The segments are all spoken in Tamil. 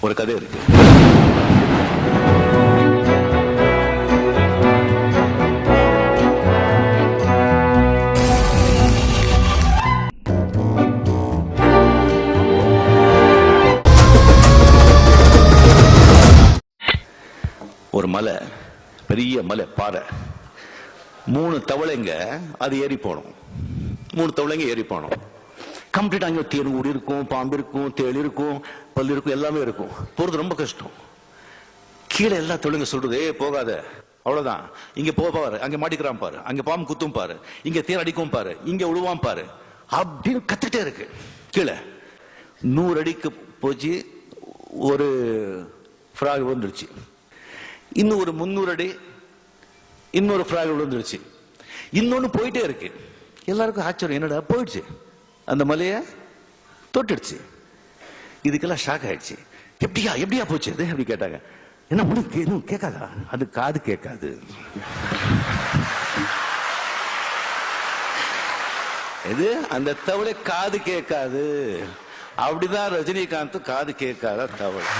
ஒரு கதை இருக்கு. ஒரு மலை, பெரிய மலை, பாறை, 3 தவளைங்க அது ஏறி போனோம். 3 தவளைங்க ஏறி போனோம். கம்ப்ளீட் அங்கே தேனூர் இருக்கும், பாம்பு இருக்கும், தேள் இருக்கும், பல்லு இருக்கும், எல்லாமே இருக்கும். போறது ரொம்ப கஷ்டம். கீழே எல்லா தவளைங்க சொல்றது, போகாத, அவ்வளவுதான், இங்க போவாரு, அங்க மாட்டிக்கிறான் பாரு, அங்க பாம்பு குத்தும் பாரு, இங்க தேன் அடிக்கும் பாரு, இங்க விழுவான் பாரு அப்படின்னு கத்துட்டே இருக்கு. கீழே 100 அடிக்கு போச்சு, ஒரு ஃப்ராக் வந்துருச்சு. இன்னும் ஒரு 300 அடி, இன்னொரு ஃப்ராக் விழுந்துருச்சு. இன்னொன்னு போயிட்டே இருக்கு. எல்லாருக்கும் ஆச்சரியம், என்னடா போயிடுச்சு, அந்த மலைய தொட்டுடுச்சு. இதுக்கெல்லாம் ஷாக் ஆயிடுச்சு. எப்படியா எப்படியா போச்சு அது அப்படி கேட்டாங்க. என்ன உனக்கு எதுவும் கேட்காதா? அது காது கேட்காது. இது அந்த தவளை காது கேட்காது. அப்படிதான் ரஜினிகாந்த் காது கேட்காத தவளை.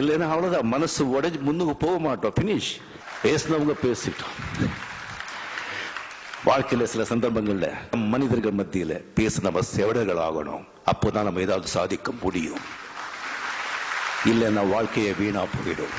இல்லைன்னா அவ்வளவுதான், மனசு உடைஞ்சு முன்னுக்கு போக மாட்டோம். பினிஷ். பேசினவங்க பேசிட்டோம். வாழ்க்கையில சில சந்தர்ப்பங்கள்ல மனிதர்கள் மத்தியில பேச நம்ம செவடர்கள் ஆகணும். அப்போதான் நம்ம ஏதாவது சாதிக்க முடியும். இல்லைன்னா வாழ்க்கையை வீணா போயிடும்.